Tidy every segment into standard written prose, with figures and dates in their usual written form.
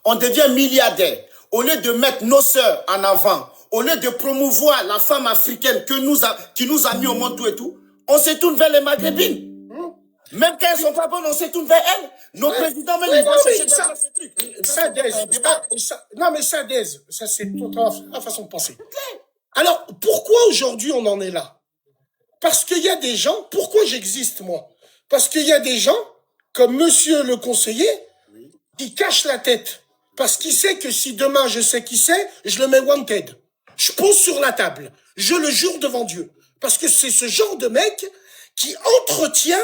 on devient milliardaire. Au lieu de mettre nos sœurs en avant, au lieu de promouvoir la femme africaine qui nous a mis au monde tout et tout, on se tourne vers les maghrébines. Même quand elles sont pas bonnes, on se tourne vers elles. Nos présidents, même, ils vont chercher ces trucs. Non, mais ça, c'est toute la façon de penser. Alors, pourquoi aujourd'hui on en est là? Parce qu'il y a des gens, pourquoi j'existe, moi? Parce qu'il y a des gens, comme monsieur le conseiller, qui cachent la tête. Parce qu'il sait que si demain je sais qui c'est, je le mets wanted. Je pose sur la table. Je le jure devant Dieu. Parce que c'est ce genre de mec qui entretient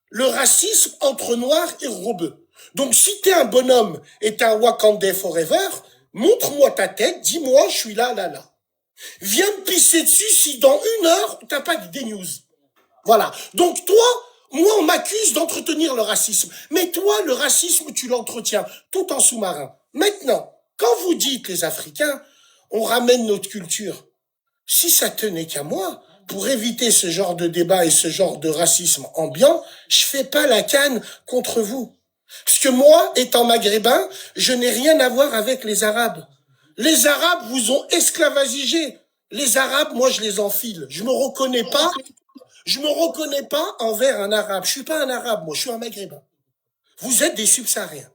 le racisme entre noirs et rebeux. Donc si t'es un bonhomme et t'es un Wakandais forever, montre-moi ta tête, dis-moi je suis là. Viens me pisser dessus si dans 1 heure t'as pas des news. Voilà. Donc toi, moi on m'accuse d'entretenir le racisme. Mais toi, le racisme, tu l'entretiens tout en sous-marin. Maintenant, quand vous dites les Africains, on ramène notre culture. Si ça tenait qu'à moi, pour éviter ce genre de débat et ce genre de racisme ambiant, je fais pas la canne contre vous. Parce que moi, étant maghrébin, je n'ai rien à voir avec les Arabes. Les Arabes vous ont esclavagé. Les Arabes, moi, je les enfile. Je me reconnais pas envers un Arabe. Je suis pas un Arabe, moi, je suis un Maghrébin. Vous êtes des subsahariens.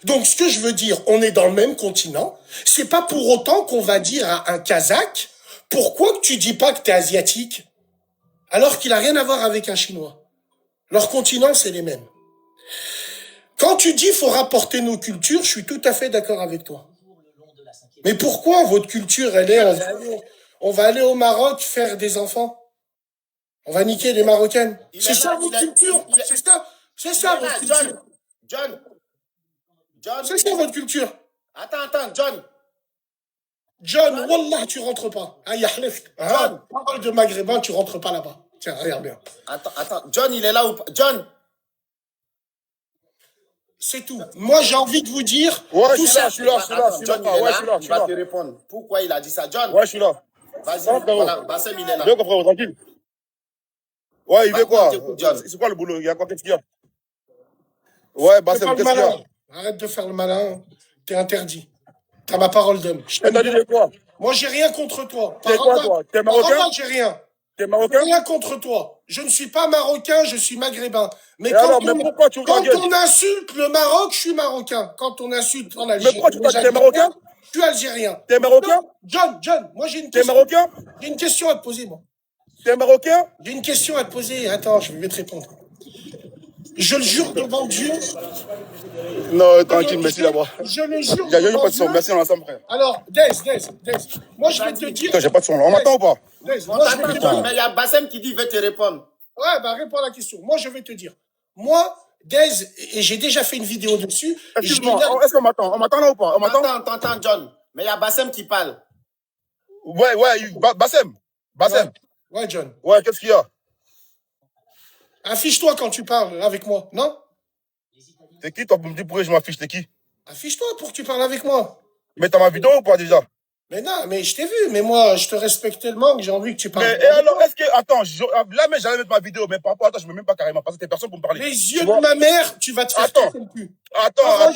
Donc, ce que je veux dire, on est dans le même continent. C'est pas pour autant qu'on va dire à un Kazakh, pourquoi que tu dis pas que t'es asiatique? Alors qu'il a rien à voir avec un Chinois. Leur continent, c'est les mêmes. Quand tu dis faut rapporter nos cultures, je suis tout à fait d'accord avec toi. Mais pourquoi votre culture, elle est, on va aller au Maroc faire des enfants? On va niquer les Marocaines. C'est ça votre culture? C'est ça votre culture? John. C'est ça votre culture? Attends, John, wallah, tu rentres pas. Ah, yahlef. John, parole de maghrébin, tu rentres pas là-bas. Tiens, regarde bien. Attends, John, il est là ou pas? John! C'est tout. Moi, j'ai envie de vous dire. Ouais, tout je suis là. Il va te répondre. Pourquoi il a dit ça, John? Ouais, je suis là. Vas-y, voilà, Bassem, il est là. Bien compris, tranquille. Ouais, il veut quoi? John. C'est quoi le boulot? Il y a quoi? Qu'est-ce qu'il y a? Ouais, Bassem, qu'est-ce qu'il y a? Arrête de faire le malin. T'es interdit. T'as ma parole d'homme. T'as dit quoi? Moi, j'ai rien contre toi. T'es quoi, toi? T'es marocain? J'ai rien. T'es marocain? Rien contre toi. Je ne suis pas marocain, je suis maghrébin. Mais quand on insulte le Maroc, je suis marocain. Quand on insulte en Algérie, mais pourquoi tu t'es marocain? Je suis algérien. T'es marocain? John, moi j'ai une question. T'es marocain? J'ai une question à te poser, moi. T'es marocain? J'ai une question à te poser. Attends, je vais te répondre. Je le jure devant Dieu. Non, tranquille, merci d'abord. Je le jure. Il n'y a pas de son, merci, on ensemble, frère. Alors, Dez. Moi, je vais te dire. Putain, j'ai pas de son là. On m'entend ou pas? Mais il y a Bassem qui dit qu'il veut te répondre. Ouais, bah réponds à la question. Moi, je vais te dire. Moi, Dez, et j'ai déjà fait une vidéo dessus. Excuse-moi, est-ce qu'on m'entend? On m'entend là ou pas? On m'entend? T'entends, John. Mais il y a Bassem qui parle. Ouais, Bassem. Ouais, John. Ouais, qu'est-ce qu'il y a? Affiche-toi quand tu parles avec moi, non? T'es qui, toi, pour me dire pourquoi je m'affiche? T'es qui? Affiche-toi pour que tu parles avec moi. Mais t'as ma vidéo ou pas déjà? Mais non, mais je t'ai vu, mais moi, je te respecte tellement que j'ai envie que tu parles. Mais et alors, est-ce que. Attends, là, mais j'allais mettre ma vidéo, mais par rapport à toi, je me mets même pas carrément, parce que t'es personne pour me parler. Les yeux de ma mère, tu vas te faire casser le cul. Attends.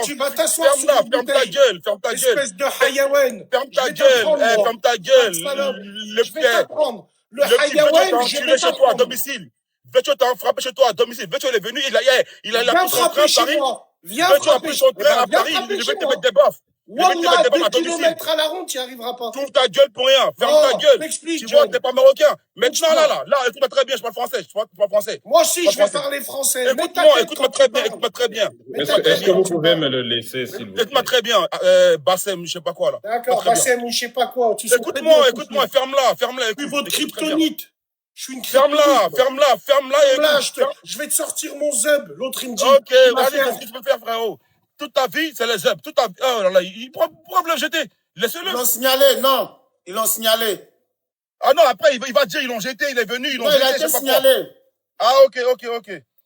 Tu vas t'asseoir sur ferme ta gueule. Espèce de hayawan. Ferme ta gueule. Le pied. Le hayawan, je vais chez toi à domicile. Vétio t'a frappé chez toi à domicile. Vétio, il est venu, il a pris son train à Paris. Vétio a pris son train à Paris, il veut te mettre des baffes. Wallah, 2 kilomètres à la ronde, tu n'y arriveras pas. Tourne ta gueule pour rien. Ferme ta gueule. Tu vois, t'es pas marocain. Maintenant, là, écoute-moi très bien, je parle français. Moi aussi, je vais parler français. Écoute-moi très bien. Est-ce que vous pouvez me le laisser, s'il vous plaît? Écoute-moi très bien. Bassem, je sais pas quoi, là. D'accord, Bassem, je sais pas quoi. Écoute-moi, ferme-la. Puis votre kryptonite. Je suis une Ferme-la. Je vais te sortir mon zub. L'autre, il me dit. Ok, vas-y, qu'est-ce que tu peux faire, frérot? Toute ta vie, c'est les zubs. Oh là là, pourquoi me le jeter? Laissez-le. Ils l'ont signalé, non. Ils l'ont signalé. Ah non, après, il va dire, ils l'ont jeté, il est venu, ils l'ont jeté. Il a été signalé. Ah, ok.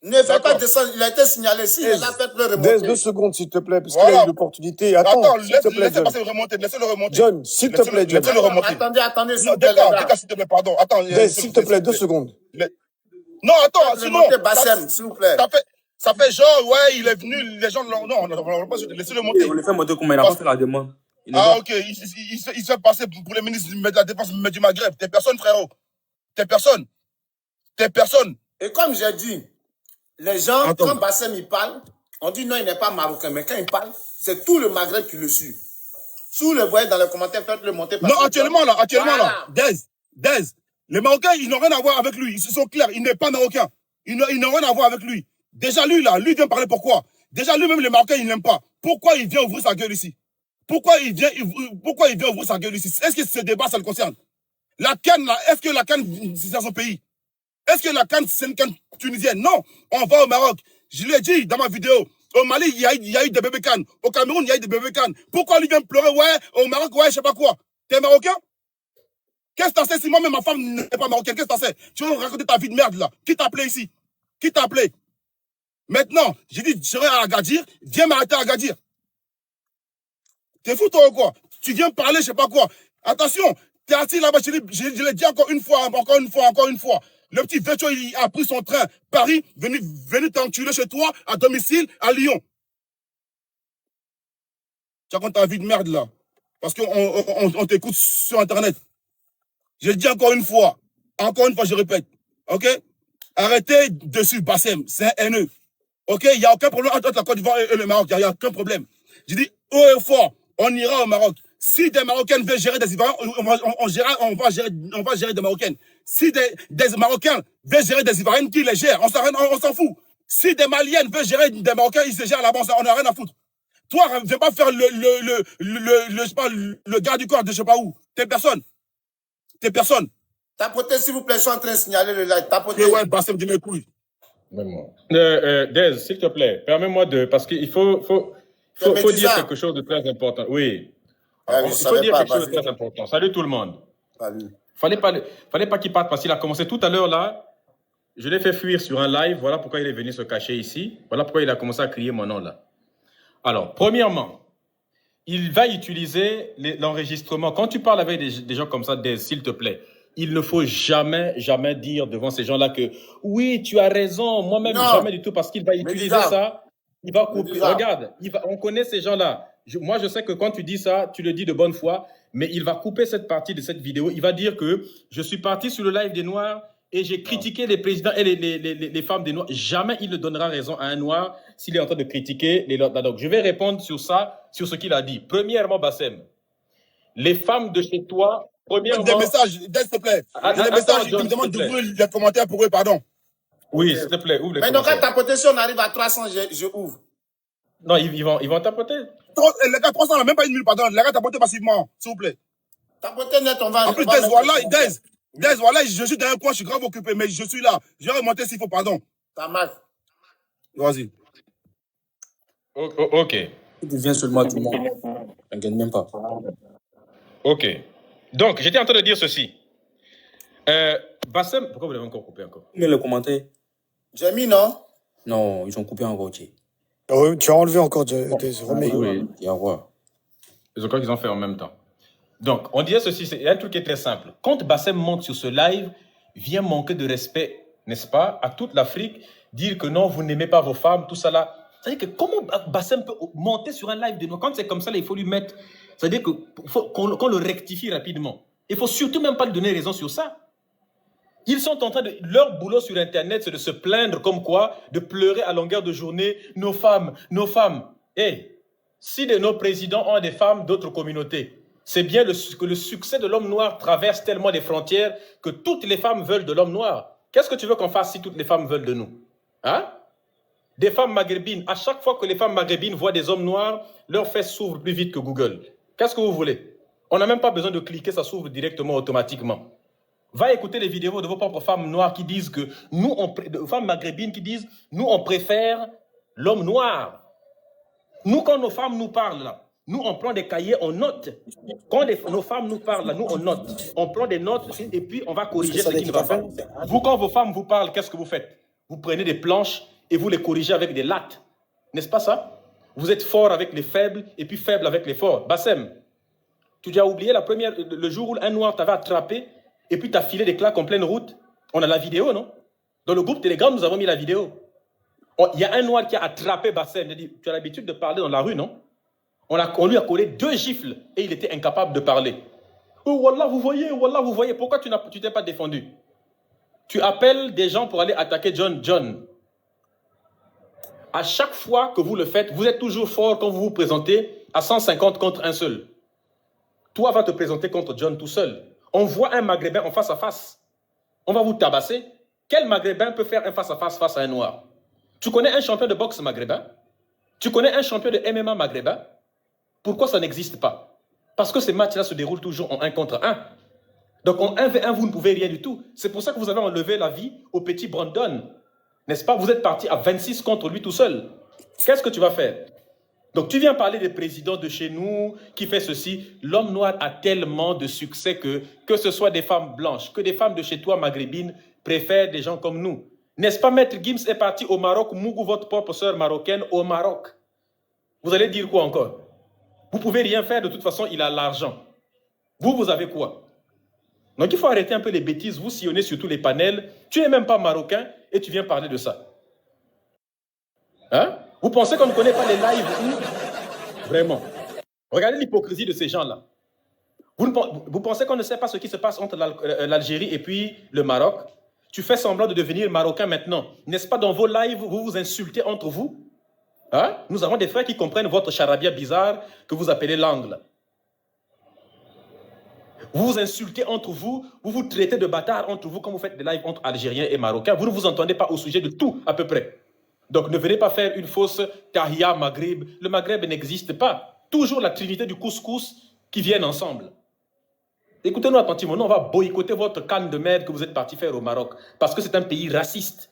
Ne fais pas descendre, il a été signalé. Si, il a fait le remonter. 2 secondes, s'il te plaît, parce qu'il a eu l'opportunité. Attends, s'il te plaît, laissez-le remonter. John, s'il te plaît, John. Laissez-le remonter. Attendez, s'il te plaît, pardon. Attends. S'il te plaît, 2 secondes. Non, attends, sinon. Bassem, s'il vous plaît. Ça fait genre, ouais, il est venu, les gens, non, on va pas laisser le monter. On le fait monter comment il n'a pas fait la demande. Ah, ok, il se fait passer pour les ministres de la Défense du Maghreb. T'es personne, frérot. T'es personne. T'es personne. Et comme j'ai dit, les gens, quand Bassem il parle, on dit non, il n'est pas marocain. Mais quand il parle, c'est tout le Maghreb qui le suit. Si vous le voyez dans les commentaires, faites-le monter. Non, actuellement là, Dez, les Marocains, ils n'ont rien à voir avec lui. Ils sont clairs, il n'est pas marocain. Ils n'ont rien à voir avec lui. Déjà, lui vient parler pourquoi. Déjà, lui-même, les Marocains, ils n'aiment pas. Pourquoi il vient ouvrir sa gueule ici? Pourquoi il vient ouvrir sa gueule ici? Est-ce que ce débat, ça le concerne? La CAN, là, est-ce que la CAN, c'est dans son pays? Est-ce que la CAN, c'est une CAN tunisienne? Non, on va au Maroc. Je l'ai dit dans ma vidéo. Au Mali, il y a eu des bébés cannes. Au Cameroun, il y a eu des bébés cannes. Pourquoi lui vient pleurer? Ouais, au Maroc, ouais, je sais pas quoi. T'es marocain? Qu'est-ce que t'en sais si moi-même ma femme n'est pas marocaine? Qu'est-ce que t'en sais? Tu veux raconter ta vie de merde là? Qui t'a appelé ici? Qui t'a appelé? Maintenant, j'ai dit, je serai à Agadir, viens m'arrêter à Agadir. T'es fou toi ou quoi? Tu viens parler, je sais pas quoi. Attention, t'es assis là-bas, je l'ai dit encore une fois. Le petit Vetcho, il a pris son train. Paris, venu t'enculer chez toi, à domicile, à Lyon. Tu racontes ta vie de merde là. Parce qu'on t'écoute sur Internet. Je le dis encore une fois, je répète. Ok? Arrêtez de suivre Bassem, c'est un haineux. Ok? Il n'y a aucun problème entre la Côte d'Ivoire et le Maroc. Il n'y a aucun problème. Je dis haut et fort, on ira au Maroc. Si des Marocaines veulent gérer des Ivoiriens, on va gérer des Marocaines. Si des Marocains veulent gérer des Ivoiriennes, qui les gèrent? On s'en fout. Si des Maliennes veulent gérer des Marocains, ils se gèrent là-bas, on n'a rien à foutre. Toi, ne viens pas faire le gars du corps de je sais pas où. T'es personne. Tapotez, s'il vous plaît, je suis en train de signaler le live. Tapotez. Ouais, Bassem, dis mes couilles. Dez, s'il te plaît, permets-moi de... Parce qu'il faut dire quelque chose de très important. Oui. Il faut dire quelque chose de très important. Salut tout le monde. Salut. Fallait pas qu'il parte parce qu'il a commencé tout à l'heure là. Je l'ai fait fuir sur un live. Voilà pourquoi il est venu se cacher ici. Voilà pourquoi il a commencé à crier mon nom là. Alors, premièrement, il va utiliser l'enregistrement. Quand tu parles avec des gens comme ça, Dez, s'il te plaît, il ne faut jamais dire devant ces gens-là que oui, tu as raison, moi-même, jamais du tout, parce qu'il va utiliser ça, il va couper. Regarde, on connaît ces gens-là. Moi, je sais que quand tu dis ça, tu le dis de bonne foi, mais il va couper cette partie de cette vidéo. Il va dire que je suis parti sur le live des Noirs et j'ai critiqué les présidents et les femmes des Noirs. Jamais il ne donnera raison à un Noir s'il est en train de critiquer les Noirs. Donc, je vais répondre sur ça, sur ce qu'il a dit. Premièrement, Bassem, les femmes de chez toi... Premièrement... Des messages, s'il te plaît. Des messages, ils me demandent d'ouvrir les commentaires pour eux, pardon. Oui, s'il te plaît, ouvre les commentaires. Mais donc, quand tapoter, si on arrive à 300, je ouvre. Non, ils vont tapoter. Les gars, 300, même pas une minute, pardon. Les gars, tapotez passivement, s'il vous plaît. Tapoter net, on va... En plus, Dez, voilà, je suis dans un coin, je suis grave occupé, mais je suis là. Je vais remonter s'il faut, pardon. Ça marche. Vas-y. Ok. Tu viens seulement tout le monde. T'inquiète même pas. Ok. Donc, j'étais en train de dire ceci. Bassem, pourquoi vous l'avez encore coupé encore? Mais le commentaire. J'ai mis, non? Non, ils ont coupé encore. Tu as enlevé encore des remets. Oui, il y a quoi? Je crois qu'ils ont fait en même temps. Donc, on disait ceci, c'est un truc qui est très simple. Quand Bassem monte sur ce live, vient manquer de respect, n'est-ce pas, à toute l'Afrique, dire que non, vous n'aimez pas vos femmes, tout ça là. C'est-à-dire que comment Bassem peut monter sur un live de nous? Quand c'est comme ça, là, il faut lui mettre... C'est-à-dire qu'on le rectifie rapidement. Il ne faut surtout même pas lui donner raison sur ça. Ils sont en train de... Leur boulot sur Internet, c'est de se plaindre comme quoi, de pleurer à longueur de journée, nos femmes. Hey, si nos présidents ont des femmes d'autres communautés, c'est bien que le succès de l'homme noir traverse tellement les frontières que toutes les femmes veulent de l'homme noir. Qu'est-ce que tu veux qu'on fasse si toutes les femmes veulent de nous? Hein? Des femmes maghrébines, à chaque fois que les femmes maghrébines voient des hommes noirs, leurs fesses s'ouvrent plus vite que Google. Qu'est-ce que vous voulez? On n'a même pas besoin de cliquer, ça s'ouvre directement, automatiquement. Va écouter les vidéos de vos propres femmes noires qui disent que nous, femmes maghrébines qui disent, nous, on préfère l'homme noir. Nous, quand nos femmes nous parlent, là, nous, on prend des cahiers, on note. Quand nos femmes nous parlent, là, nous, on note. On prend des notes et puis on va corriger ce qui ne va pas. Vous, quand vos femmes vous parlent, qu'est-ce que vous faites? Vous prenez des planches et vous les corrigez avec des lattes. N'est-ce pas ça? Vous êtes fort avec les faibles et puis faible avec les forts. Bassem, tu as oublié le jour où un noir t'avait attrapé et puis tu as filé des claques en pleine route? On a la vidéo, non? Dans le groupe Telegram, nous avons mis la vidéo. Il y a un noir qui a attrapé Bassem. Il a dit, tu as l'habitude de parler dans la rue, non? On lui a collé 2 gifles et il était incapable de parler. Oh, Wallah, vous voyez, pourquoi tu t'es pas défendu? Tu appelles des gens pour aller attaquer John. À chaque fois que vous le faites, vous êtes toujours fort quand vous vous présentez à 150 contre un seul. Toi, va te présenter contre John tout seul. On voit un Maghrébin en face à face. On va vous tabasser. Quel Maghrébin peut faire un face à un noir? Tu connais un champion de boxe maghrébin? Tu connais un champion de MMA maghrébin? Pourquoi ça n'existe pas? Parce que ces matchs-là se déroulent toujours en 1 contre 1. Donc en 1v1, vous ne pouvez rien du tout. C'est pour ça que vous avez enlevé la vie au petit Brandon. N'est-ce pas? Vous êtes parti à 26 contre lui tout seul. Qu'est-ce que tu vas faire? Donc tu viens parler des présidents de chez nous qui fait ceci. L'homme noir a tellement de succès que ce soit des femmes blanches, que des femmes de chez toi maghrébines préfèrent des gens comme nous. N'est-ce pas, Maître Gims est parti au Maroc, Mougou, votre propre sœur marocaine, au Maroc. Vous allez dire quoi encore? Vous pouvez rien faire, de toute façon, il a l'argent. Vous avez quoi? Donc il faut arrêter un peu les bêtises, vous sillonnez sur tous les panels, tu n'es même pas marocain et tu viens parler de ça. Hein? Vous pensez qu'on ne connaît pas les lives? Vraiment. Regardez l'hypocrisie de ces gens-là. Vous pensez qu'on ne sait pas ce qui se passe entre l'Algérie et puis le Maroc? Tu fais semblant de devenir marocain maintenant. N'est-ce pas dans vos lives, vous vous insultez entre vous? Hein? Nous avons des frères qui comprennent votre charabia bizarre que vous appelez l'angle. Vous vous insultez entre vous, vous vous traitez de bâtards entre vous quand vous faites des lives entre Algériens et Marocains. Vous ne vous entendez pas au sujet de tout, à peu près. Donc ne venez pas faire une fausse Tahia Maghreb. Le Maghreb n'existe pas. Toujours la trinité du couscous qui viennent ensemble. Écoutez-nous attentivement, on va boycotter votre canne de merde que vous êtes parti faire au Maroc. Parce que c'est un pays raciste.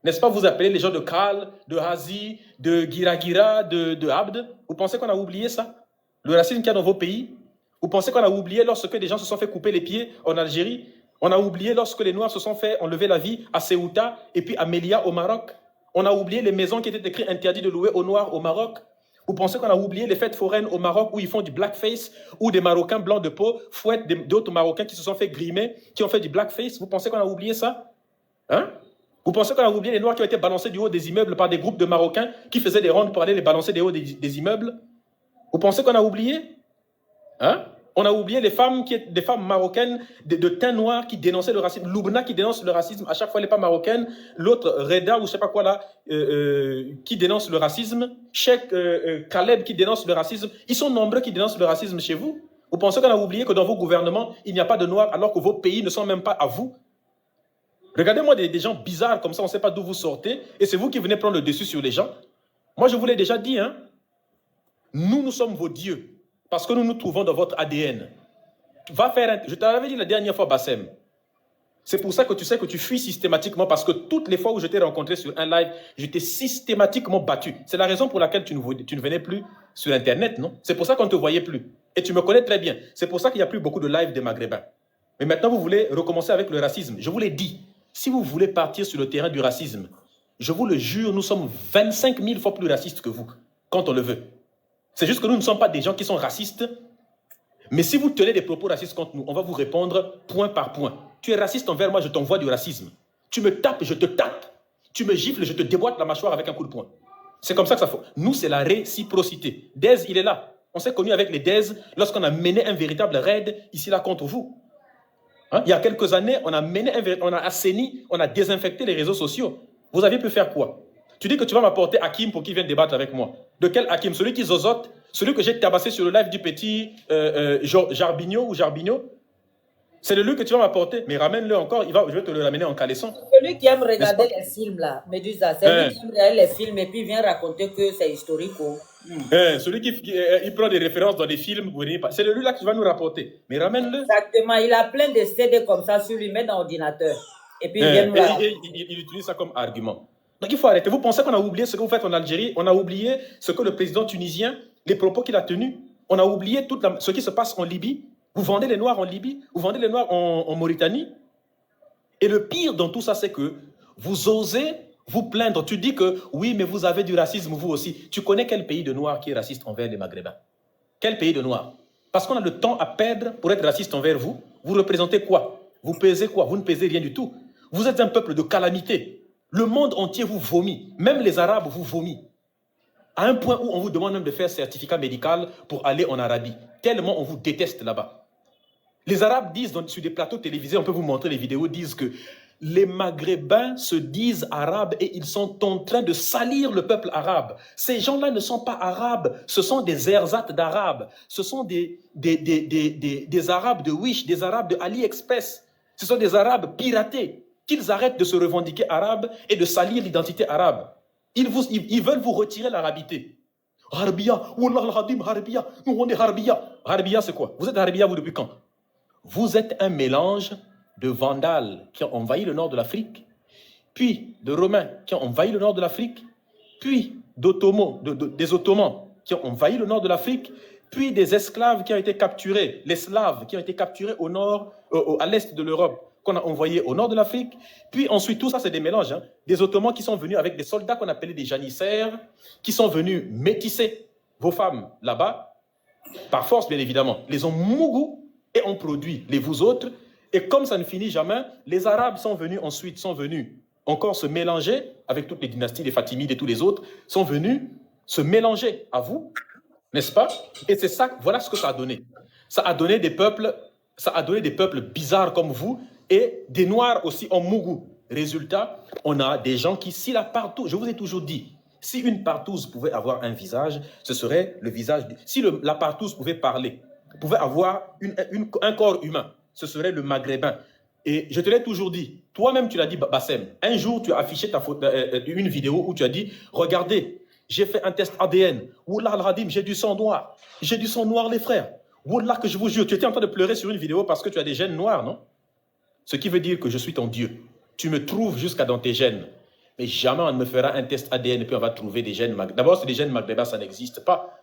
N'est-ce pas, vous appelez les gens de Kal, de Hazi, de Giragira, de Abd? Vous pensez qu'on a oublié ça? Le racisme qu'il y a dans vos pays? Vous pensez qu'on a oublié lorsque des gens se sont fait couper les pieds en Algérie? On a oublié lorsque les Noirs se sont fait enlever la vie à Ceuta et puis à Melilla au Maroc? On a oublié les maisons qui étaient écrites interdit de louer aux Noirs au Maroc? Vous pensez qu'on a oublié les fêtes foraines au Maroc où ils font du blackface, où des Marocains blancs de peau fouettent d'autres Marocains qui se sont fait grimer, qui ont fait du blackface? Vous pensez qu'on a oublié ça? Hein? Vous pensez qu'on a oublié les Noirs qui ont été balancés du haut des immeubles par des groupes de Marocains qui faisaient des rondes pour aller les balancer du haut des immeubles? Vous pensez qu'on a oublié? Hein? On a oublié des femmes marocaines de teint noir qui dénonçaient le racisme. Loubna qui dénonce le racisme, à chaque fois elle n'est pas marocaine. L'autre, Reda ou je ne sais pas quoi là, qui dénonce le racisme. Cheikh Kaleb qui dénonce le racisme. Ils sont nombreux qui dénoncent le racisme chez vous. Vous pensez qu'on a oublié que dans vos gouvernements, il n'y a pas de noirs alors que vos pays ne sont même pas à vous? Regardez-moi des gens bizarres comme ça, on ne sait pas d'où vous sortez. Et c'est vous qui venez prendre le dessus sur les gens. Moi, je vous l'ai déjà dit, hein. Nous sommes vos dieux. Parce que nous nous trouvons dans votre ADN. Je te l'avais dit la dernière fois, Bassem. C'est pour ça que tu sais que tu fuis systématiquement, parce que toutes les fois où je t'ai rencontré sur un live, je t'ai systématiquement battu. C'est la raison pour laquelle tu ne venais plus sur Internet, non? C'est pour ça qu'on ne te voyait plus. Et tu me connais très bien. C'est pour ça qu'il n'y a plus beaucoup de lives des Maghrébins. Mais maintenant, vous voulez recommencer avec le racisme. Je vous l'ai dit, si vous voulez partir sur le terrain du racisme, je vous le jure, nous sommes 25 000 fois plus racistes que vous, quand on le veut. C'est juste que nous ne sommes pas des gens qui sont racistes. Mais si vous tenez des propos racistes contre nous, on va vous répondre point par point. Tu es raciste envers moi, je t'envoie du racisme. Tu me tapes, je te tape. Tu me gifles, je te déboîte la mâchoire avec un coup de poing. C'est comme ça que ça fait. Nous, c'est la réciprocité. Dez, il est là. On s'est connus avec les Dez lorsqu'on a mené un véritable raid ici là contre vous. Hein? Il y a quelques années, on a assaini, on a désinfecté les réseaux sociaux. Vous aviez pu faire quoi? Tu dis que tu vas m'apporter Hakim pour qu'il vienne débattre avec moi. De quel Hakim? Celui qui zozote? Celui que j'ai tabassé sur le live du petit Jarbinho? C'est le lui que tu vas m'apporter. Mais ramène-le encore, je vais te le ramener en calaisson. Celui qui aime regarder les films là, Medusa, c'est lui qui aime regarder les films et puis vient raconter que c'est historique. Celui qui prend des références dans des films, c'est lui là que tu vas nous rapporter. Mais ramène-le. Exactement, il a plein de CD comme ça sur lui, met dans l'ordinateur. Et puis il vient nous raconter. Il utilise ça comme argument. Donc il faut arrêter. Vous pensez qu'on a oublié ce que vous faites en Algérie? On a oublié ce que le président tunisien, les propos qu'il a tenus. On a oublié ce qui se passe en Libye. Vous vendez les Noirs en Libye, vous vendez les Noirs en Mauritanie. Et le pire dans tout ça, c'est que vous osez vous plaindre. Tu dis que oui, mais vous avez du racisme vous aussi. Tu connais quel pays de Noirs qui est raciste envers les Maghrébins? Quel pays de Noirs? Parce qu'on a le temps à perdre pour être raciste envers vous. Vous représentez quoi? Vous pesez quoi? Vous ne pesez rien du tout. Vous êtes un peuple de calamité. Le monde entier vous vomit. Même les Arabes vous vomit. À un point où on vous demande même de faire certificat médical pour aller en Arabie. Tellement on vous déteste là-bas. Les Arabes disent, sur des plateaux télévisés, on peut vous montrer les vidéos, disent que les Maghrébins se disent arabes et ils sont en train de salir le peuple arabe. Ces gens-là ne sont pas arabes, ce sont des ersat d'arabes. Ce sont des Arabes de Wish, des Arabes de AliExpress. Ce sont des Arabes piratés. Qu'ils arrêtent de se revendiquer arabes et de salir l'identité arabe. Ils veulent vous retirer l'arabité. Harbia, Wallah al-Hadim, Harbia, nous on est Harbia. Harbia c'est quoi? Vous êtes Harbia vous depuis quand? Vous êtes un mélange de Vandales qui ont envahi le nord de l'Afrique, puis de Romains qui ont envahi le nord de l'Afrique, puis des Ottomans qui ont envahi le nord de l'Afrique, puis des esclaves qui ont été capturés, les Slaves qui ont été capturés au nord, à l'est de l'Europe, qu'on a envoyés au nord de l'Afrique, puis ensuite tout ça c'est des mélanges, hein, des Ottomans qui sont venus avec des soldats qu'on appelait des janissaires, qui sont venus métisser vos femmes là-bas, par force bien évidemment, les ont mougou et ont produit les vous autres. Et comme ça ne finit jamais, les Arabes sont venus ensuite, encore se mélanger avec toutes les dynasties, les Fatimides et tous les autres, sont venus se mélanger à vous, n'est-ce pas? Et c'est ça, voilà ce que ça a donné. Ça a donné des peuples bizarres comme vous et des Noirs aussi en mougou. Résultat, on a des gens qui, si la partouze, je vous ai toujours dit, si une partouze pouvait avoir un visage, ce serait le visage, si la partouze pouvait parler, pouvait avoir un corps humain, ce serait le Maghrébin. Et je te l'ai toujours dit, toi-même tu l'as dit, Bassem, un jour tu as affiché une vidéo où tu as dit, regardez, j'ai fait un test ADN, Wallah al-Hadim, j'ai du sang noir les frères, Wallah que je vous jure, tu étais en train de pleurer sur une vidéo parce que tu as des gènes noirs, non? Ce qui veut dire que je suis ton Dieu, tu me trouves jusqu'à dans tes gènes, mais jamais on ne me fera un test ADN et puis on va trouver des gènes maghrébins. D'abord, c'est des gènes maghrébins, ça n'existe pas.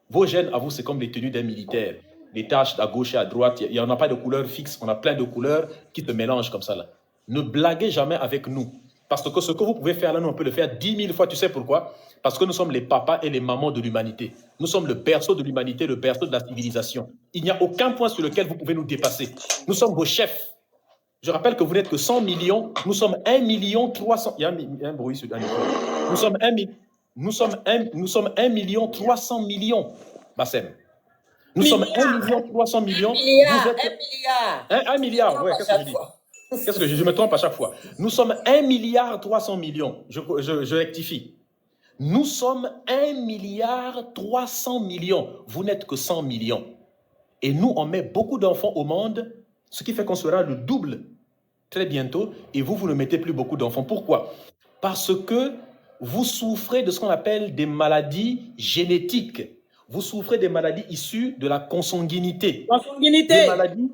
Vos gènes, à vous, c'est comme les tenues d'un militaire. Les taches à gauche et à droite, il n'y en a pas de couleur fixe, on a plein de couleurs qui se mélangent comme ça là. Ne blaguez jamais avec nous. Parce que ce que vous pouvez faire là, nous on peut le faire 10 000 fois. Tu sais pourquoi? Parce que nous sommes les papas et les mamans de l'humanité. Nous sommes le berceau de l'humanité, le berceau de la civilisation. Il n'y a aucun point sur lequel vous pouvez nous dépasser. Nous sommes vos chefs. Je rappelle que vous n'êtes que 100 millions. Nous sommes 1 million 300... Il y a un bruit sur un micro. Nous sommes 1 million 300 millions, Bassem. Nous sommes 1 million 300 millions. 1 milliard, 1 milliard. 1 milliard, ouais, qu'est-ce que je dis? Qu'est-ce que je me trompe à chaque fois? Nous sommes 1 milliard 300 millions. Je rectifie. Nous sommes 1 milliard 300 millions. Vous n'êtes que 100 millions. Et nous, on met beaucoup d'enfants au monde, ce qui fait qu'on sera le double très bientôt. Et vous ne mettez plus beaucoup d'enfants. Pourquoi? Parce que vous souffrez de ce qu'on appelle des maladies génétiques. Vous souffrez des maladies issues de la consanguinité. Consanguinité. Des maladies,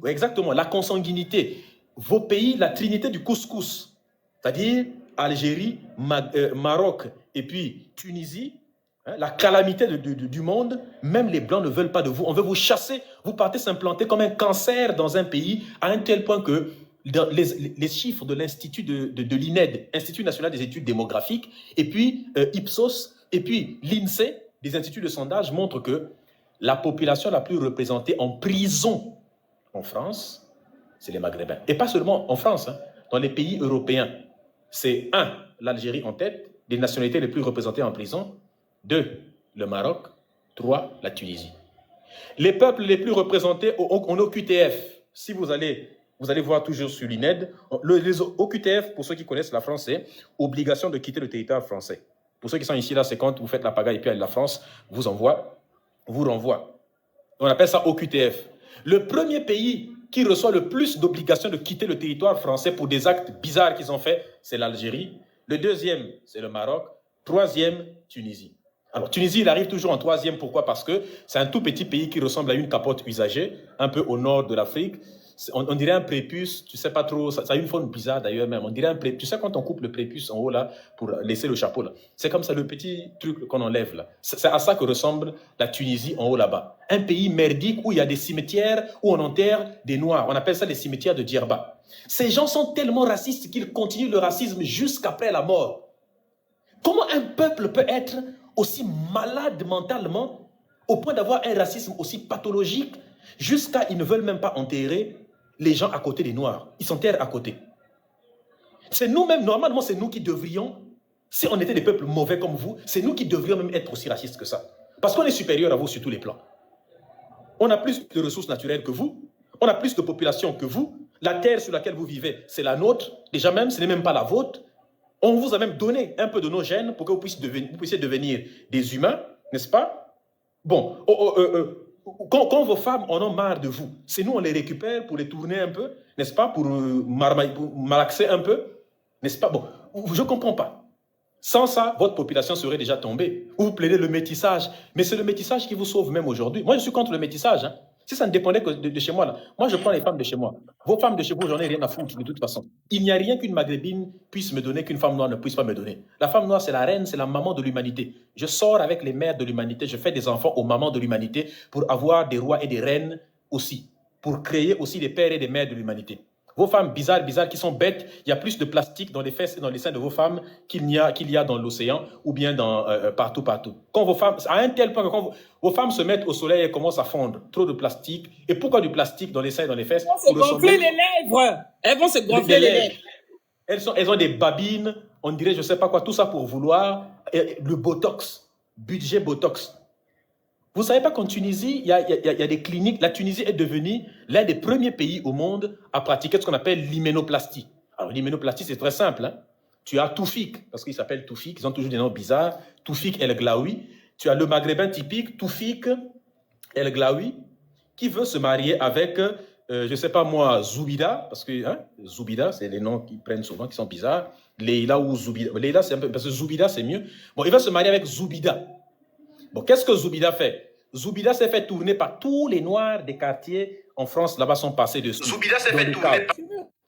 exactement, la consanguinité. Vos pays, la trinité du couscous, c'est-à-dire Algérie, Maroc et puis Tunisie, hein, la calamité du monde, même les Blancs ne veulent pas de vous. On veut vous chasser. Vous partez s'implanter comme un cancer dans un pays à un tel point que dans les chiffres de l'Institut de l'INED, Institut national des études démographiques, et puis Ipsos, et puis l'INSEE, des instituts de sondage montrent que la population la plus représentée en prison en France, c'est les Maghrébins. Et pas seulement en France, hein, dans les pays européens. C'est 1, l'Algérie en tête, des nationalités les plus représentées en prison. 2, le Maroc. 3, la Tunisie. Les peuples les plus représentés en OQTF, si vous allez voir toujours sur l'INED, les OQTF, pour ceux qui connaissent la France, c'est obligation de quitter le territoire français. Pour ceux qui sont ici, là, c'est quand vous faites la pagaille et puis la France vous renvoie. On appelle ça OQTF. Le premier pays qui reçoit le plus d'obligations de quitter le territoire français pour des actes bizarres qu'ils ont fait, c'est l'Algérie. Le deuxième, c'est le Maroc. Troisième, Tunisie. Alors, Tunisie, il arrive toujours en troisième. Pourquoi? Parce que c'est un tout petit pays qui ressemble à une capote usagée, un peu au nord de l'Afrique. On dirait un prépuce, tu sais pas trop, ça a une forme bizarre d'ailleurs même. On dirait un prépuce. Tu sais quand on coupe le prépuce en haut là, pour laisser le chapeau là. C'est comme ça le petit truc qu'on enlève là. C'est à ça que ressemble la Tunisie en haut là-bas. Un pays merdique où il y a des cimetières, où on enterre des Noirs. On appelle ça les cimetières de Djerba. Ces gens sont tellement racistes qu'ils continuent le racisme jusqu'après la mort. Comment un peuple peut être aussi malade mentalement au point d'avoir un racisme aussi pathologique jusqu'à ils ne veulent même pas enterrer les gens à côté des Noirs. Ils s'enterrent à côté. C'est nous-mêmes, normalement, c'est nous qui devrions, si on était des peuples mauvais comme vous, c'est nous qui devrions même être aussi racistes que ça. Parce qu'on est supérieur à vous sur tous les plans. On a plus de ressources naturelles que vous, on a plus de population que vous, la terre sur laquelle vous vivez, c'est la nôtre, déjà même, ce n'est même pas la vôtre. On vous a même donné un peu de nos gènes pour que vous puissiez devenir des humains, n'est-ce pas? Bon, quand vos femmes en ont marre de vous, c'est nous, on les récupère pour les tourner un peu, n'est-ce pas? Pour malaxer un peu, n'est-ce pas? Bon, je ne comprends pas. Sans ça, votre population serait déjà tombée. Vous plaidez le métissage, mais c'est le métissage qui vous sauve même aujourd'hui. Moi, je suis contre le métissage. Hein. Si ça ne dépendait que de chez moi, là, moi, je prends les femmes de chez moi. Vos femmes de chez vous, j'en ai rien à foutre de toute façon. Il n'y a rien qu'une maghrébine puisse me donner, qu'une femme noire ne puisse pas me donner. La femme noire, c'est la reine, c'est la maman de l'humanité. Je sors avec les mères de l'humanité, je fais des enfants aux mamans de l'humanité pour avoir des rois et des reines aussi, pour créer aussi des pères et des mères de l'humanité. Vos femmes bizarres, qui sont bêtes, il y a plus de plastique dans les fesses et dans les seins de vos femmes qu'il y a dans l'océan ou bien partout. Quand vos femmes, à un tel point que quand vos femmes se mettent au soleil et commencent à fondre, trop de plastique. Et pourquoi du plastique dans les seins et dans les fesses? Elles vont se gonfler les lèvres. Elles vont se gonfler les lèvres. Elles ont des babines, on dirait je ne sais pas quoi, tout ça pour vouloir le Botox, budget Botox. Vous ne savez pas qu'en Tunisie, il y a des cliniques. La Tunisie est devenue l'un des premiers pays au monde à pratiquer ce qu'on appelle l'hyménoplastie. Alors, l'hyménoplastie, c'est très simple. Hein. Tu as Toufik, parce qu'il s'appelle Toufik, ils ont toujours des noms bizarres. Toufik El Glaoui. Tu as le maghrébin typique, Toufik El Glaoui, qui veut se marier avec, je ne sais pas moi, Zoubida, parce que Zoubida, c'est les noms qu'ils prennent souvent, qui sont bizarres. Leïla ou Zoubida. Leïla, c'est un peu, parce que Zoubida, c'est mieux. Bon, il va se marier avec Zoubida. Bon, qu'est-ce que Zoubida fait? Zoubida s'est fait tourner par tous les noirs des quartiers en France, là-bas sont passés dessus. Zoubida s'est fait tourner par...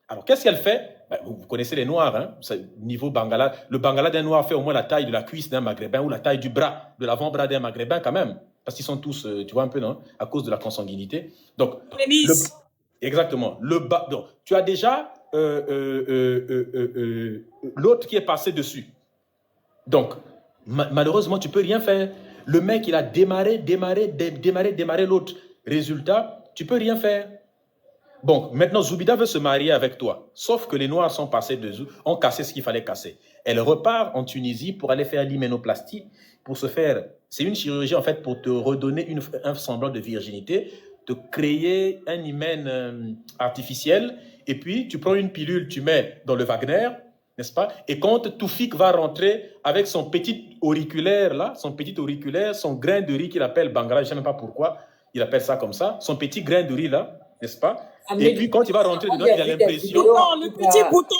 Alors, qu'est-ce qu'elle fait? Vous connaissez les noirs, hein? Niveau Bangala. Le Bangala d'un noir fait au moins la taille de la cuisse d'un maghrébin ou la taille du bras, de l'avant-bras d'un maghrébin quand même. Parce qu'ils sont tous, tu vois un peu, non? À cause de la consanguinité. Donc, exactement. Donc, tu as déjà l'autre qui est passé dessus. Donc, malheureusement, tu ne peux rien faire. Le mec, il a démarré l'autre. Résultat, tu ne peux rien faire. Bon, maintenant, Zoubida veut se marier avec toi. Sauf que les Noirs sont passés dessus, ont cassé ce qu'il fallait casser. Elle repart en Tunisie pour aller faire l'hyménoplastie, pour se faire... C'est une chirurgie, en fait, pour te redonner un semblant de virginité, te créer un hymen artificiel, et puis tu prends une pilule, tu mets dans le Wagner, n'est-ce pas? Et quand Toufik va rentrer avec son petit auriculaire, là, son grain de riz qu'il appelle Bangala, je ne sais même pas pourquoi il appelle ça comme ça, son petit grain de riz, là, n'est-ce pas? Et puis quand il va rentrer dedans, il a l'impression... Non, le petit bouton.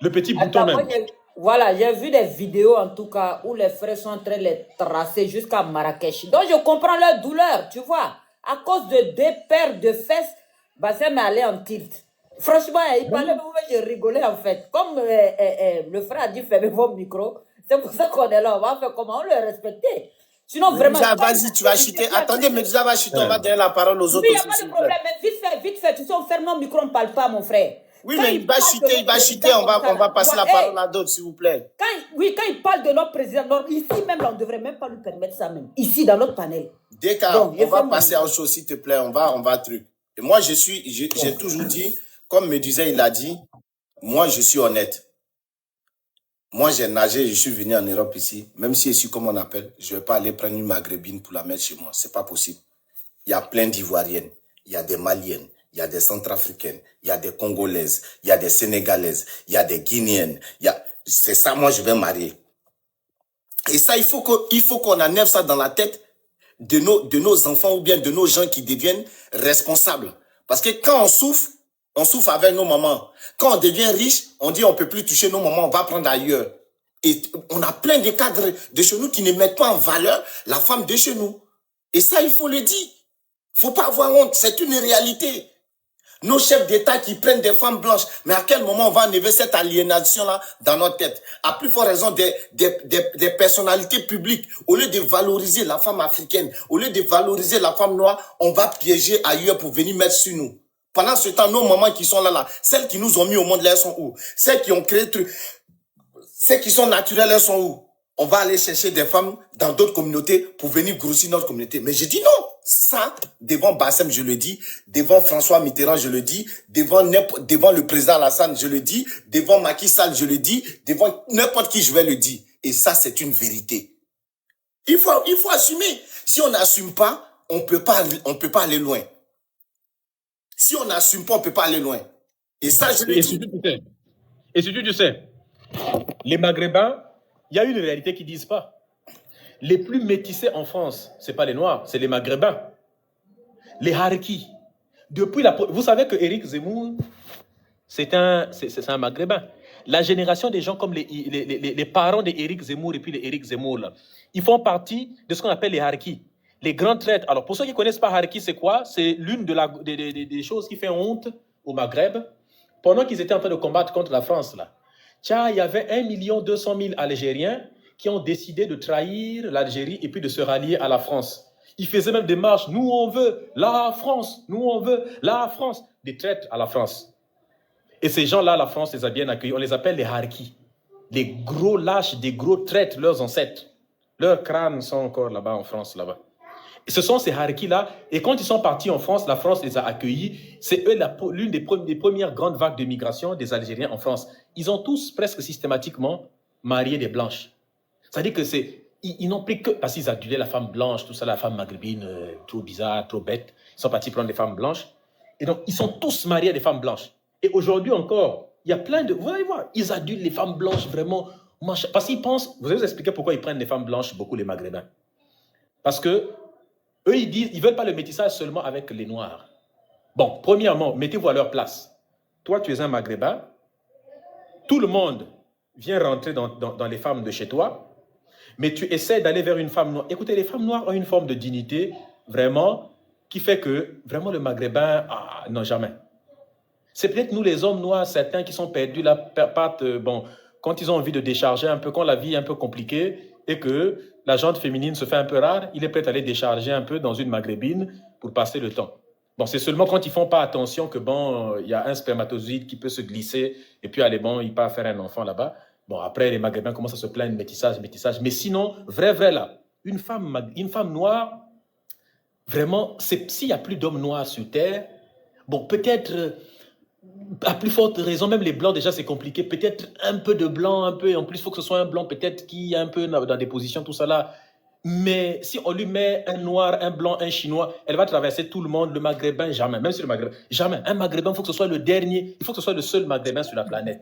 Le petit bouton même. Voilà, j'ai vu des vidéos en tout cas où les frères sont en train de les tracer jusqu'à Marrakech. Donc je comprends leur douleur, tu vois. À cause de deux paires de fesses, Bassem est allé en tilt. Franchement, il parlait, mais je rigolais en fait. Comme le frère a dit, fermez vos micros. C'est pour ça qu'on est là. On va faire comment? On le respecter. Sinon, vraiment. Vas-y, tu vas chuter. Attendez, Medusa va chuter. On va donner la parole aux autres. Oui, il n'y a pas de problème. Mais vite fait. Tu sais, on ferme nos micros, on ne parle pas, mon frère. Oui, mais il va chuter. On va passer la parole à d'autres, s'il vous plaît. Quand il parle de notre président, ici même, on ne devrait même pas lui permettre ça même. Ici, dans notre panel. Dès qu'on va passer à autre chose, s'il te plaît. On va truc. Et moi, j'ai toujours dit, comme Medusa, il a dit, moi, je suis honnête. Moi, j'ai nagé, je suis venu en Europe ici. Même si ici, comme on appelle, je ne vais pas aller prendre une maghrébine pour la mettre chez moi. Ce n'est pas possible. Il y a plein d'Ivoiriennes, il y a des Maliennes, il y a des Centrafricaines, il y a des Congolaises, il y a des Sénégalaises, il y a des Guinéennes. C'est ça, moi, je vais marier. Et ça, il faut qu'on enlève ça dans la tête de nos enfants ou bien de nos gens qui deviennent responsables. Parce que quand on souffre avec nos mamans. Quand on devient riche, on dit on ne peut plus toucher nos mamans, on va prendre ailleurs. Et on a plein de cadres de chez nous qui ne mettent pas en valeur la femme de chez nous. Et ça, il faut le dire. Il ne faut pas avoir honte, c'est une réalité. Nos chefs d'État qui prennent des femmes blanches, mais à quel moment on va enlever cette aliénation-là dans notre tête? À plus forte raison des personnalités publiques, au lieu de valoriser la femme africaine, au lieu de valoriser la femme noire, on va piéger ailleurs pour venir mettre sur nous. Pendant ce temps, nos mamans qui sont là, celles qui nous ont mis au monde, là, elles sont où? Celles qui ont créé truc, celles qui sont naturelles, elles sont où? On va aller chercher des femmes dans d'autres communautés pour venir grossir notre communauté. Mais je dis non, ça ça, devant Bassem, je le dis, devant François Mitterrand, je le dis, devant le président Alassane, je le dis, devant Macky Sall, je le dis, devant n'importe qui, je vais le dire. Et ça, c'est une vérité. Il faut assumer. Si on n'assume pas, on peut pas aller loin. Si on n'assume pas, on peut pas aller loin. Et ça, je le dis. Et surtout, tu sais, les Maghrébins, il y a une réalité qu'ils disent pas. Les plus métissés en France, c'est pas les Noirs, c'est les Maghrébins. Les Harkis. Vous savez que Éric Zemmour, c'est un Maghrébin. La génération des gens comme les parents d'Éric Zemmour et puis les Éric Zemmour, là, ils font partie de ce qu'on appelle les Harkis. Les grands traîtres. Alors, pour ceux qui ne connaissent pas Harkis, c'est quoi? C'est l'une des choses qui fait honte au Maghreb. Pendant qu'ils étaient en train de combattre contre la France, là, tiens, il y avait 1 200 000 Algériens qui ont décidé de trahir l'Algérie et puis de se rallier à la France. Ils faisaient même des marches. Nous, on veut la France. Nous, on veut la France. Des traîtres à la France. Et ces gens-là, la France les a bien accueillis. On les appelle les Harkis. Les gros lâches, des gros traîtres, leurs ancêtres. Leurs crânes sont encore là-bas en France, là-bas. Et ce sont ces Harkis-là. Et quand ils sont partis en France, la France les a accueillis. C'est eux l'une des premières grandes vagues de migration des Algériens en France. Ils ont tous presque systématiquement marié des blanches. C'est-à-dire que ils n'ont pris que parce qu'ils adulaient la femme blanche, tout ça, la femme maghrébine, trop bizarre, trop bête. Ils sont partis prendre des femmes blanches. Et donc, ils sont tous mariés à des femmes blanches. Et aujourd'hui encore, il y a plein de... Vous allez voir, ils adulent les femmes blanches vraiment. Parce qu'ils pensent... Vous allez vous expliquer pourquoi ils prennent les femmes blanches, beaucoup les Maghrébins. Parce que eux, ils disent, ils ne veulent pas le métissage seulement avec les Noirs. Bon, premièrement, mettez-vous à leur place. Toi, tu es un Maghrébin. Tout le monde vient rentrer dans les femmes de chez toi. Mais tu essaies d'aller vers une femme noire. Écoutez, les femmes noires ont une forme de dignité, vraiment, qui fait que, vraiment, le Maghrébin, non, jamais. C'est peut-être nous, les hommes noirs, certains qui sont perdus, là, bon, quand ils ont envie de décharger un peu, quand la vie est un peu compliquée et que la jante féminine se fait un peu rare, il est prêt à aller décharger un peu dans une maghrébine pour passer le temps. Bon, c'est seulement quand ils ne font pas attention que, bon, il y a un spermatozoïde qui peut se glisser et puis, allez, bon, il part faire un enfant là-bas. Bon, après, les Maghrébins commencent à se plaindre, métissage. Mais sinon, vrai, là, une femme noire, vraiment, s'il n'y a plus d'hommes noirs sur Terre, bon, peut-être, à plus forte raison, même les blancs, déjà, c'est compliqué. Peut-être un peu de blanc, un peu, et en plus, il faut que ce soit un blanc, peut-être, qui est un peu dans des positions, tout ça là. Mais si on lui met un noir, un blanc, un chinois, elle va traverser tout le monde, le Maghrébin, jamais. Même si le Maghrébin, jamais. Un Maghrébin, il faut que ce soit le dernier, il faut que ce soit le seul Maghrébin sur la planète.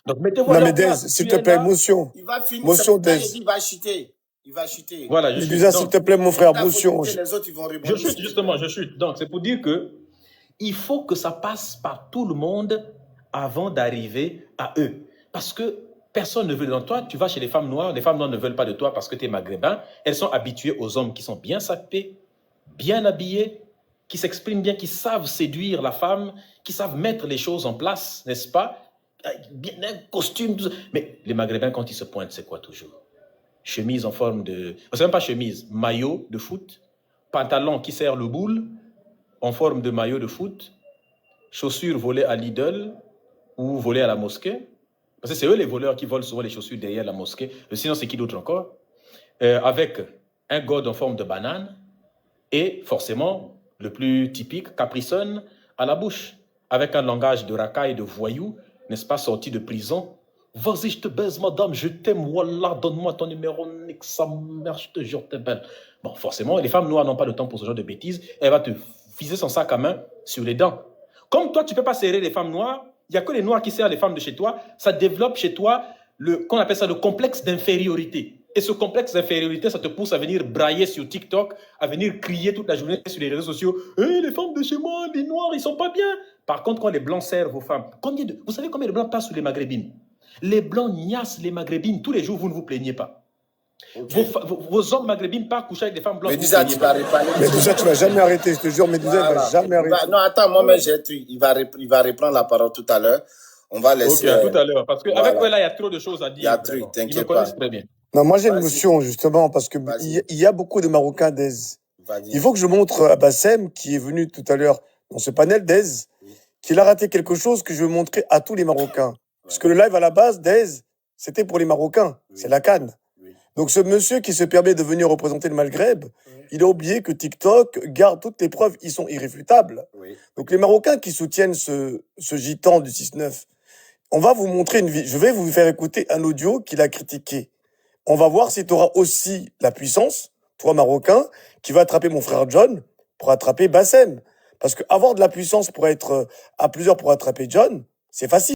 Donc, mettez-vous Non, mais Dez, s'il te plaît, motion. Il va finir, motion, Dez. il va chuter. Il va chuter. Voilà, je Medusa, s'il te plaît, mon frère, motion. Les autres, ils vont répondre. Je chute, justement, je chute. Donc, c'est pour dire que il faut que ça passe par tout le monde avant d'arriver à eux. Parce que personne ne veut de toi. Tu vas chez les femmes noires ne veulent pas de toi parce que tu es maghrébin. Elles sont habituées aux hommes qui sont bien sapés, bien habillés, qui s'expriment bien, qui savent séduire la femme, qui savent mettre les choses en place, n'est-ce pas? Bien, un costume, tout ça. Mais les Maghrébins, quand ils se pointent, c'est quoi toujours? Chemise en forme de... C'est même pas chemise, maillot de foot, pantalon qui serre le boule, en forme de maillot de foot, chaussures volées à Lidl ou volées à la mosquée. Parce que c'est eux les voleurs qui volent souvent les chaussures derrière la mosquée. Sinon, c'est qui d'autre encore? Avec un god en forme de banane et forcément, le plus typique, Caprisonne à la bouche, avec un langage de racaille, de voyou, n'est-ce pas, sorti de prison. Vas-y, je te baise, madame, je t'aime, wallah, donne-moi ton numéro, nique sa mère, je te jure, t'es belle. Bon, forcément, les femmes noires n'ont pas le temps pour ce genre de bêtises. Elle va te viser son sac à main sur les dents. Comme toi, tu ne peux pas serrer les femmes noires, il n'y a que les noirs qui serrent les femmes de chez toi, ça développe chez toi, qu'on appelle ça le complexe d'infériorité. Et ce complexe d'infériorité, ça te pousse à venir brailler sur TikTok, à venir crier toute la journée sur les réseaux sociaux. Hey, les femmes de chez moi, les noirs, ils sont pas bien. Par contre, quand les blancs servent vos femmes, vous savez combien de blancs passent sur les maghrébines? Les blancs niassent les maghrébines. Tous les jours, vous ne vous plaignez pas. Okay. Vos hommes maghrébines partent coucher avec des femmes blanches. Medusa, tu vas réparer. Medusa, tu ne vas jamais arrêter. Je te jure, Medusa, il ne va jamais arrêter. Non, attends, moi-même, il va reprendre la parole tout à l'heure. On va laisser... Ok, tout à l'heure. Parce qu'avec eux, là, il y a trop de choses à dire. Il y a truc, t'inquiète pas. Ils me connaissent très bien. Non, moi j'ai une notion justement parce que il y a beaucoup de Marocains d'Aise. Il faut que je montre à Bassem qui est venu tout à l'heure dans ce panel d'Aise qu'il a raté quelque chose que je veux montrer à tous les Marocains. Parce que le live à la base d'Aise, c'était pour les Marocains, c'est la CAN. Donc ce monsieur qui se permet de venir représenter le Maghreb, il a oublié que TikTok garde toutes les preuves, ils sont irréfutables. Donc les Marocains qui soutiennent ce gitan du 6-9, on va vous montrer une vidéo, je vais vous faire écouter un audio qu'il a critiqué. On va voir si tu auras aussi la puissance, toi Marocain, qui va attraper mon frère John pour attraper Bassem. Parce que avoir de la puissance pour être à plusieurs pour attraper John, c'est facile.